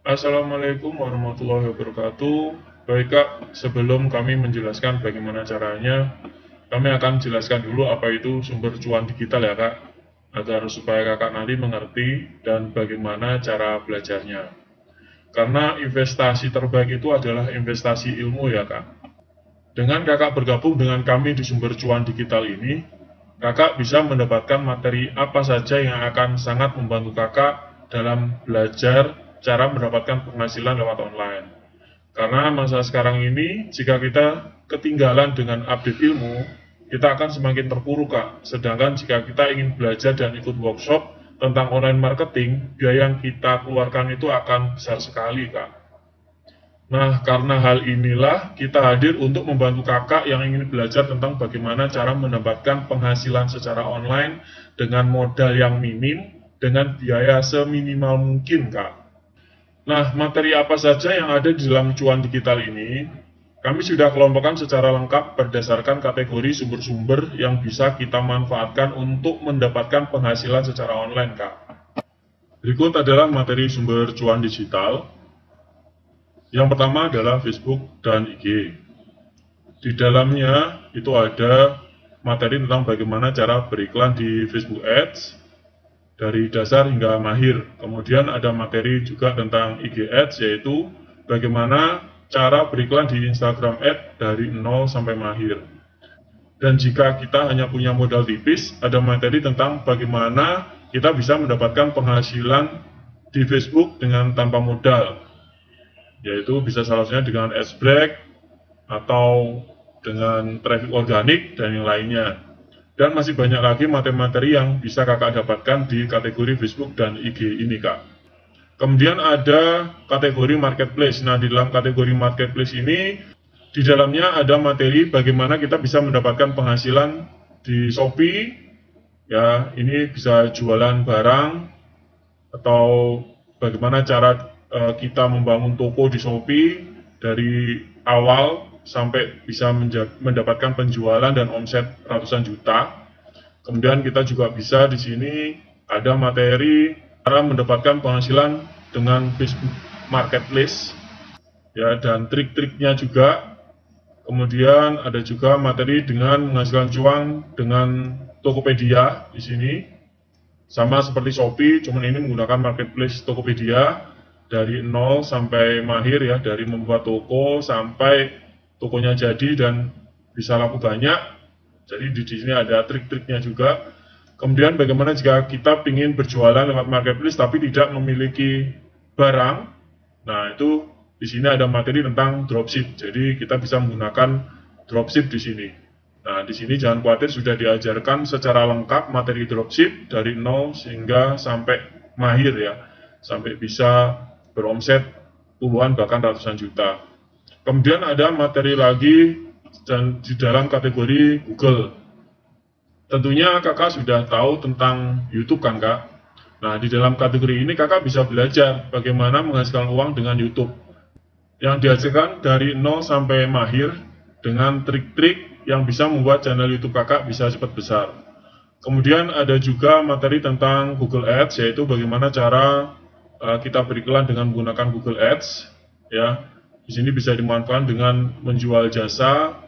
Assalamualaikum warahmatullahi wabarakatuh. Baik Kak, sebelum kami menjelaskan bagaimana caranya, kami akan jelaskan dulu apa itu sumber cuan digital ya Kak, agar supaya Kakak nanti mengerti dan bagaimana cara belajarnya. Karena investasi terbaik itu adalah investasi ilmu ya Kak. Dengan Kakak bergabung dengan kami di sumber cuan digital ini, Kakak bisa mendapatkan materi apa saja yang akan sangat membantu Kakak dalam belajar cara mendapatkan penghasilan lewat online. Karena masa sekarang ini, jika kita ketinggalan dengan update ilmu, kita akan semakin terpuruk, Kak. Sedangkan jika kita ingin belajar dan ikut workshop tentang online marketing, biaya yang kita keluarkan itu akan besar sekali, Kak. Nah, karena hal inilah kita hadir untuk membantu kakak yang ingin belajar tentang bagaimana cara mendapatkan penghasilan secara online dengan modal yang minim, dengan biaya seminimal mungkin, Kak. Nah, materi apa saja yang ada di dalam cuan digital ini, kami sudah kelompokkan secara lengkap berdasarkan kategori sumber-sumber yang bisa kita manfaatkan untuk mendapatkan penghasilan secara online, Kak. Berikut adalah materi sumber cuan digital. Yang pertama adalah Facebook dan IG. Di dalamnya itu ada materi tentang bagaimana cara beriklan di Facebook Ads dari dasar hingga mahir. Kemudian ada materi juga tentang IG Ads, yaitu bagaimana cara beriklan di Instagram Ads dari nol sampai mahir. Dan jika kita hanya punya modal tipis, ada materi tentang bagaimana kita bisa mendapatkan penghasilan di Facebook dengan tanpa modal, yaitu bisa salah satunya dengan Adblock atau dengan traffic organik dan yang lainnya. Dan masih banyak lagi materi-materi yang bisa kakak dapatkan di kategori Facebook dan IG ini, Kak. Kemudian ada kategori marketplace. Nah, di dalam kategori marketplace ini, di dalamnya ada materi bagaimana kita bisa mendapatkan penghasilan di Shopee. Ya, ini bisa jualan barang atau bagaimana cara kita membangun toko di Shopee dari awal sampai bisa mendapatkan penjualan dan omset ratusan juta. Kemudian kita juga bisa di sini ada materi cara mendapatkan penghasilan dengan Facebook Marketplace, ya, dan trik-triknya juga. Kemudian ada juga materi dengan menghasilkan cuan dengan Tokopedia di sini. Sama seperti Shopee, cuman ini menggunakan marketplace Tokopedia dari nol sampai mahir, ya, dari membuat toko sampai tokonya jadi dan bisa laku banyak. Jadi di sini ada trik-triknya juga. Kemudian bagaimana jika kita ingin berjualan lewat marketplace tapi tidak memiliki barang? Nah, itu di sini ada materi tentang dropship. Jadi kita bisa menggunakan dropship di sini. Nah, di sini jangan khawatir, sudah diajarkan secara lengkap materi dropship dari nol sehingga sampai mahir, ya, sampai bisa beromset puluhan bahkan ratusan juta. Kemudian ada materi lagi dan di dalam kategori Google. Tentunya kakak sudah tahu tentang YouTube kan, Kak? Nah, di dalam kategori ini kakak bisa belajar bagaimana menghasilkan uang dengan YouTube yang dihasilkan dari nol sampai mahir dengan trik-trik yang bisa membuat channel YouTube kakak bisa cepat besar. Kemudian ada juga materi tentang Google Ads, yaitu bagaimana cara kita beriklan dengan menggunakan Google Ads, ya. Di sini bisa dimanfaatkan dengan menjual jasa,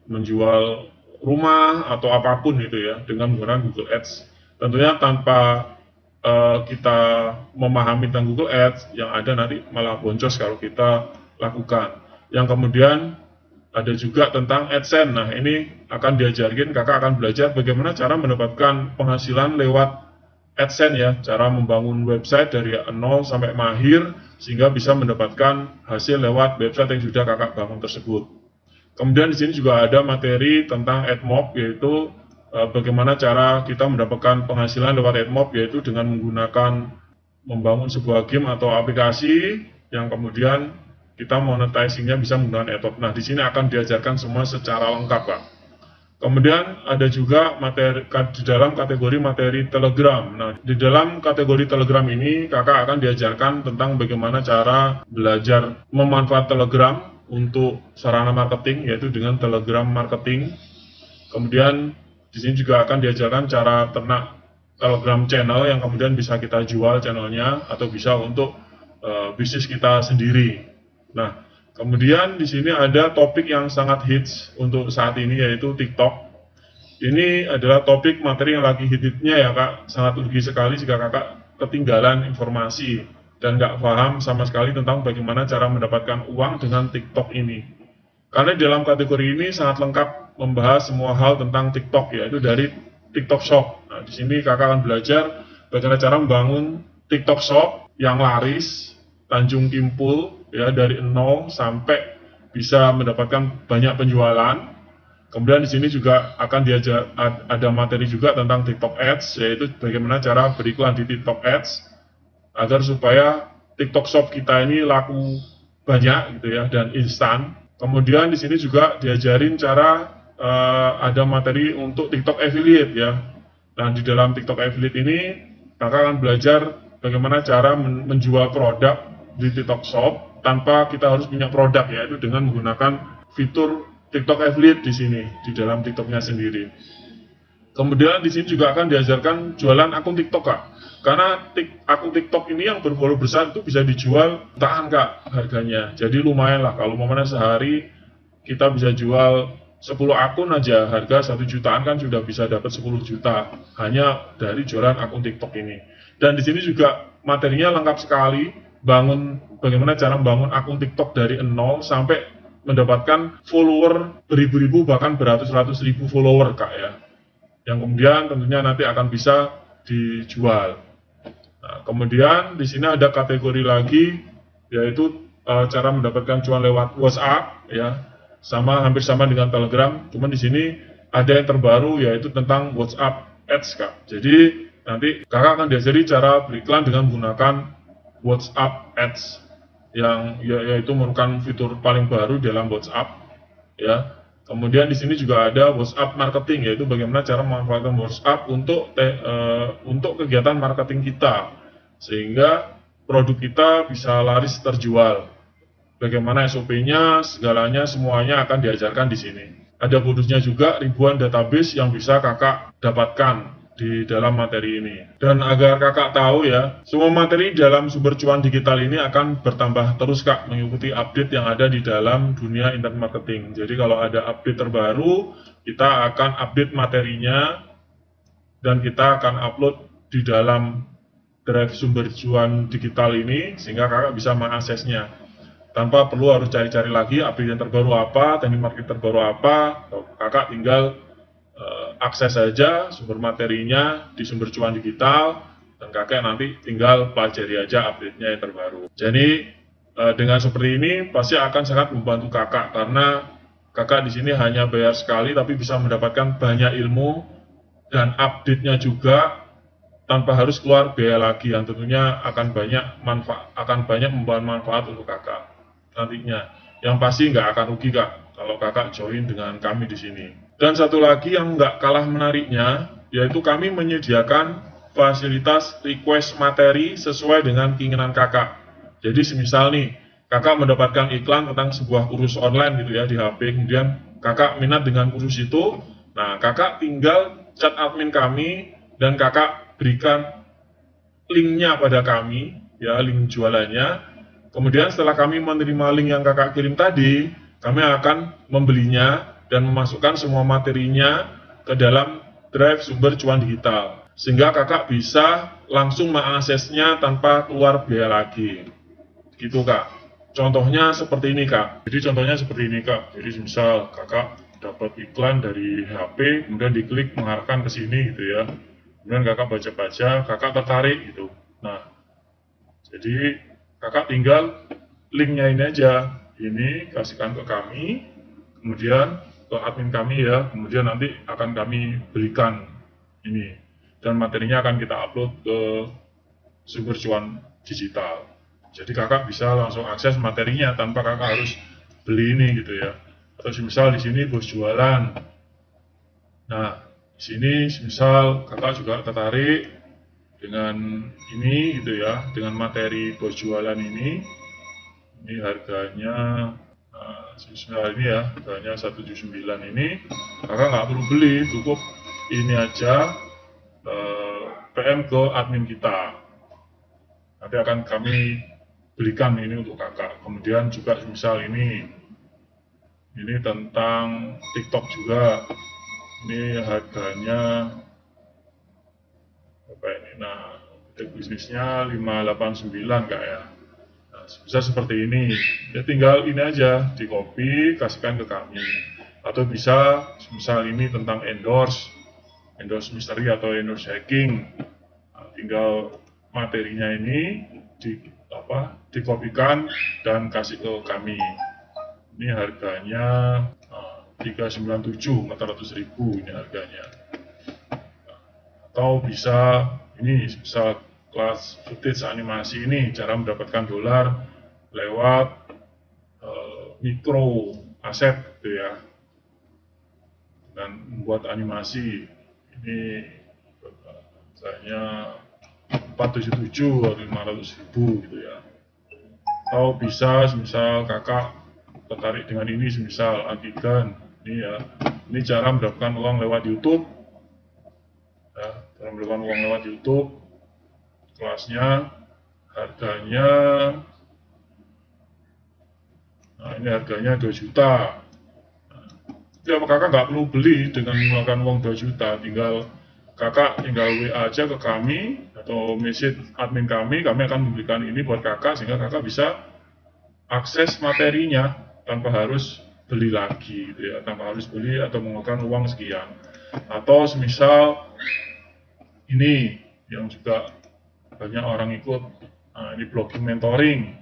menjual rumah atau apapun itu, ya, dengan menggunakan Google Ads. Tentunya tanpa kita memahami tentang Google Ads, yang ada nanti malah boncos kalau kita lakukan. Yang kemudian ada juga tentang AdSense. Nah, ini akan diajarkan, kakak akan belajar bagaimana cara mendapatkan penghasilan lewat AdSense, ya, cara membangun website dari nol sampai mahir sehingga bisa mendapatkan hasil lewat website yang sudah kakak bangun tersebut. Kemudian di sini juga ada materi tentang AdMob, yaitu bagaimana cara kita mendapatkan penghasilan lewat AdMob, yaitu dengan menggunakan membangun sebuah game atau aplikasi yang kemudian kita monetizingnya bisa menggunakan AdMob. Nah, di sini akan diajarkan semua secara lengkap, Pak. Kemudian ada juga materi di dalam kategori materi Telegram. Nah, di dalam kategori Telegram ini kakak akan diajarkan tentang bagaimana cara belajar memanfaatkan Telegram untuk sarana marketing, yaitu dengan Telegram marketing. Kemudian di sini juga akan diajarkan cara ternak Telegram channel yang kemudian bisa kita jual channelnya atau bisa untuk bisnis kita sendiri. Nah, kemudian di sini ada topik yang sangat hits untuk saat ini, yaitu TikTok. Ini adalah topik materi yang lagi hit-hitnya ya Kak. Sangat rugi sekali jika Kakak ketinggalan informasi dan nggak paham sama sekali tentang bagaimana cara mendapatkan uang dengan TikTok ini. Karena dalam kategori ini sangat lengkap membahas semua hal tentang TikTok, yaitu dari TikTok Shop. Nah, di sini Kakak akan belajar bagaimana cara membangun TikTok Shop yang laris, Tanjung Kimpul, ya, dari 0 sampai bisa mendapatkan banyak penjualan. Kemudian di sini juga akan diajar ada materi juga tentang TikTok Ads, yaitu bagaimana cara beriklan di TikTok Ads agar supaya TikTok Shop kita ini laku banyak gitu ya dan instan. Kemudian di sini juga diajarin cara ada materi untuk TikTok Affiliate ya. Dan di dalam TikTok Affiliate ini Kakak akan belajar bagaimana cara menjual produk di TikTok Shop tanpa kita harus punya produk, yaitu dengan menggunakan fitur TikTok Affiliate di sini di dalam TikToknya sendiri. Kemudian di sini juga akan diajarkan jualan akun TikTok Kak. Karena akun TikTok ini yang berfollower besar itu bisa dijual tahan Kak harganya. Jadi lumayan lah kalau momennya sehari kita bisa jual 10 akun aja, harga 1 jutaan kan sudah bisa dapat 10 juta hanya dari jualan akun TikTok ini. Dan di sini juga materinya lengkap sekali, bagaimana cara membangun akun TikTok dari 0 sampai mendapatkan follower beribu-ribu bahkan beratus-ratus ribu follower Kak ya. Yang kemudian tentunya nanti akan bisa dijual. Nah, kemudian di sini ada kategori lagi, yaitu cara mendapatkan cuan lewat WhatsApp ya. Hampir sama dengan Telegram, cuman di sini ada yang terbaru yaitu tentang WhatsApp Ads Kak. Jadi nanti Kakak akan diajari cara beriklan dengan menggunakan WhatsApp Ads yang yaitu merupakan fitur paling baru dalam WhatsApp ya. Kemudian di sini juga ada WhatsApp marketing, yaitu bagaimana cara memanfaatkan WhatsApp untuk kegiatan marketing kita sehingga produk kita bisa laris terjual. Bagaimana SOP-nya, segalanya semuanya akan diajarkan di sini. Ada bonusnya juga ribuan database yang bisa Kakak dapatkan di dalam materi ini. Dan agar Kakak tahu ya, semua materi dalam sumber cuan digital ini akan bertambah terus Kak, mengikuti update yang ada di dalam dunia internet marketing. Jadi kalau ada update terbaru, kita akan update materinya dan kita akan upload di dalam drive sumber cuan digital ini sehingga Kakak bisa mengaksesnya tanpa perlu harus cari-cari lagi update yang terbaru apa, teknik marketing terbaru apa. Kakak tinggal akses saja sumber materinya di sumber cuan digital dan Kakak nanti tinggal pelajari aja update-nya yang terbaru. Jadi dengan seperti ini pasti akan sangat membantu Kakak karena Kakak di sini hanya bayar sekali tapi bisa mendapatkan banyak ilmu dan update-nya juga tanpa harus keluar biaya lagi, yang tentunya akan banyak membawa manfaat untuk Kakak nantinya. Yang pasti nggak akan rugi Kak kalau Kakak join dengan kami di sini. Dan satu lagi yang nggak kalah menariknya, yaitu kami menyediakan fasilitas request materi sesuai dengan keinginan Kakak. Jadi semisal nih, Kakak mendapatkan iklan tentang sebuah kursus online gitu ya di HP, kemudian Kakak minat dengan kursus itu, nah Kakak tinggal chat admin kami dan Kakak berikan linknya pada kami, ya link jualannya. Kemudian setelah kami menerima link yang Kakak kirim tadi, kami akan membelinya dan memasukkan semua materinya ke dalam drive sumber cuan digital. Sehingga Kakak bisa langsung mengaksesnya tanpa keluar biaya lagi. Gitu Kak. Contohnya seperti ini Kak. Jadi contohnya seperti ini Kak. Jadi misal Kakak dapat iklan dari HP, kemudian diklik mengarahkan ke sini gitu ya. Kemudian Kakak baca-baca, Kakak tertarik gitu. Nah, jadi Kakak tinggal linknya ini aja, ini kasihkan ke kami, kemudian ke admin kami ya, kemudian nanti akan kami berikan ini, dan materinya akan kita upload ke sumber cuan digital. Jadi Kakak bisa langsung akses materinya tanpa Kakak harus beli ini gitu ya. Atau misal di sini bos jualan. Nah, di sini misal Kakak juga tertarik dengan ini gitu ya, dengan materi bos jualan ini harganya misal ini ya, harganya 179 ini, Kakak nggak perlu beli, cukup ini aja PM ke admin kita, nanti akan kami belikan ini untuk kakak. Kemudian juga misal ini tentang TikTok juga, ini harganya apa ini, nah bisnisnya 589 kak ya. Nah, bisa seperti ini ya, tinggal ini aja di copy kasihkan ke kami, atau bisa misal ini tentang endorse misteri atau endorse hacking. Nah, tinggal materinya ini dikopikan dan kasih ke kami. Ini harganya 397, 400.000 ini harganya. Atau bisa ini bisa kelas footage animasi, ini cara mendapatkan dolar lewat mikro aset gitu ya, dan membuat animasi. Ini misalnya 477 atau 500.000 gitu ya. Atau bisa misal kakak tertarik dengan ini, misal agigan ini ya, ini cara mendapatkan uang lewat YouTube ya, cara mendapatkan uang lewat YouTube. Kelasnya harganya, nah ini harganya 2 juta. Ya kakak nggak perlu beli dengan menggunakan uang 2 juta, kakak tinggal WA aja ke kami atau message admin kami akan memberikan ini buat kakak, sehingga kakak bisa akses materinya tanpa harus beli lagi gitu ya, tanpa harus beli atau mengeluarkan uang sekian. Atau semisal ini yang juga banyak orang ikut, nah, ini blogging mentoring,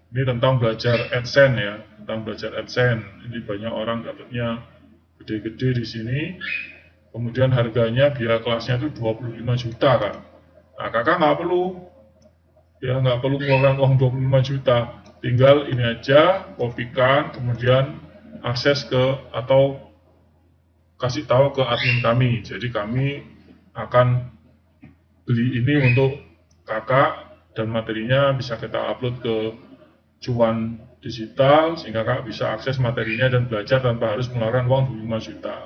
ini tentang belajar AdSense ya, tentang belajar AdSense. Ini banyak orang dapatnya gede-gede di sini. Kemudian harganya biaya kelasnya itu 25 juta kan. Nah kakak nggak perlu mengeluarkan uang 25 juta, tinggal ini aja kopikan, kemudian akses ke atau kasih tahu ke admin kami. Jadi kami akan beli ini untuk kakak, dan materinya bisa kita upload ke Cuan Digital, sehingga kakak bisa akses materinya dan belajar tanpa harus mengeluarkan uang 25 juta.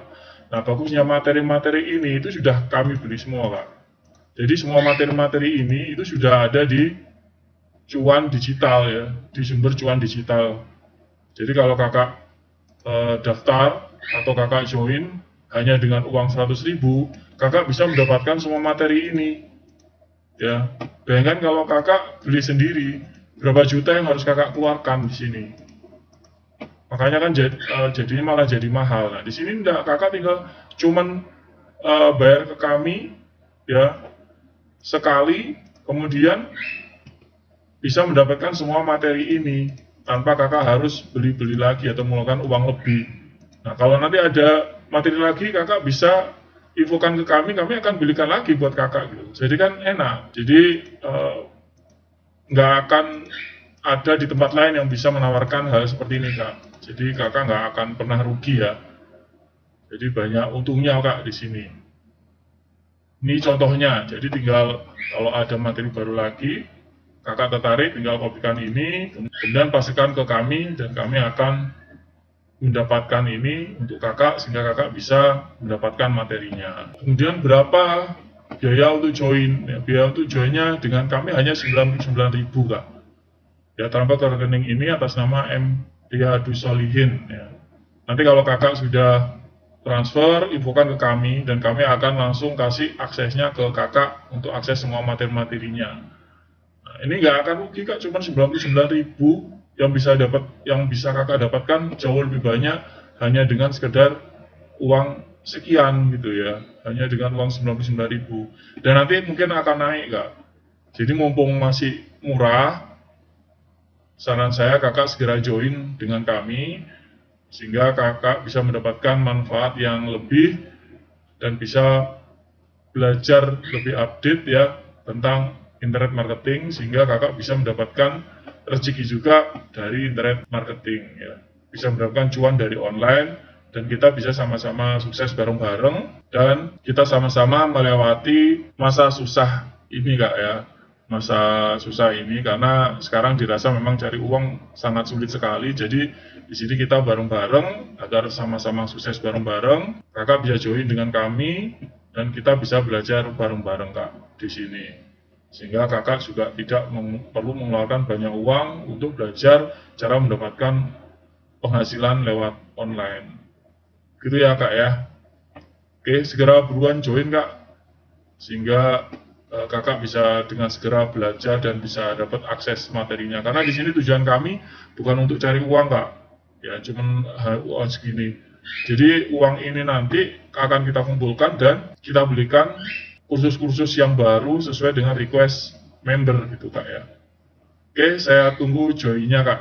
Nah bagusnya materi-materi ini itu sudah kami beli semua kak. Jadi semua materi-materi ini itu sudah ada di Cuan Digital ya, di sumber Cuan Digital. Jadi kalau kakak daftar atau kakak join hanya dengan uang 100.000, kakak bisa mendapatkan semua materi ini. Ya, bayangkan kalau kakak beli sendiri, berapa juta yang harus kakak keluarkan di sini. Makanya kan jadinya malah jadi mahal. Nah di sini enggak, kakak tinggal cuman bayar ke kami ya sekali, kemudian bisa mendapatkan semua materi ini tanpa kakak harus beli-beli lagi atau mengeluarkan uang lebih. Nah kalau nanti ada materi lagi, kakak bisa infokan ke kami akan belikan lagi buat kakak gitu. Jadi kan enak. Jadi nggak akan ada di tempat lain yang bisa menawarkan hal seperti ini kak. Jadi kakak nggak akan pernah rugi ya. Jadi banyak untungnya kak di sini. Ini contohnya. Jadi tinggal kalau ada materi baru lagi, kakak tertarik, tinggal kopikan ini, kemudian pastikan ke kami, dan kami akan mendapatkan ini untuk kakak, sehingga kakak bisa mendapatkan materinya. Kemudian berapa biaya untuk join? Ya, biaya untuk joinnya dengan kami hanya 99.000 kak. Ya, transfer ke rekening ini atas nama M. Riyadu Solihin. Ya. Nanti kalau kakak sudah transfer, infokan ke kami, dan kami akan langsung kasih aksesnya ke kakak untuk akses semua materi-materinya. Nah, ini nggak akan rugi kak, cuma 99.000 yang bisa kakak dapatkan jauh lebih banyak hanya dengan sekedar uang sekian gitu ya, hanya dengan uang 99.000. Dan nanti mungkin akan naik kak. Jadi mumpung masih murah, saran saya kakak segera join dengan kami, sehingga kakak bisa mendapatkan manfaat yang lebih dan bisa belajar lebih update ya tentang internet marketing, sehingga kakak bisa mendapatkan rezeki juga dari internet marketing ya, bisa mendapatkan cuan dari online, dan kita bisa sama-sama sukses bareng-bareng, dan kita sama-sama melewati masa susah ini kak ya, masa susah ini, karena sekarang dirasa memang cari uang sangat sulit sekali. Jadi di sini kita bareng-bareng agar sama-sama sukses bareng-bareng. Kakak bisa join dengan kami dan kita bisa belajar bareng-bareng kak di sini. sehingga kakak juga tidak perlu mengeluarkan banyak uang untuk belajar cara mendapatkan penghasilan lewat online. Gitu ya kak ya. Oke, segera buruan join kak, sehingga kakak bisa dengan segera belajar dan bisa dapat akses materinya. Karena di sini tujuan kami bukan untuk cari uang kak, ya cuman uang segini. Jadi uang ini nanti akan kita kumpulkan dan kita belikan kursus-kursus yang baru sesuai dengan request member gitu kak ya. Oke, saya tunggu joinnya kak.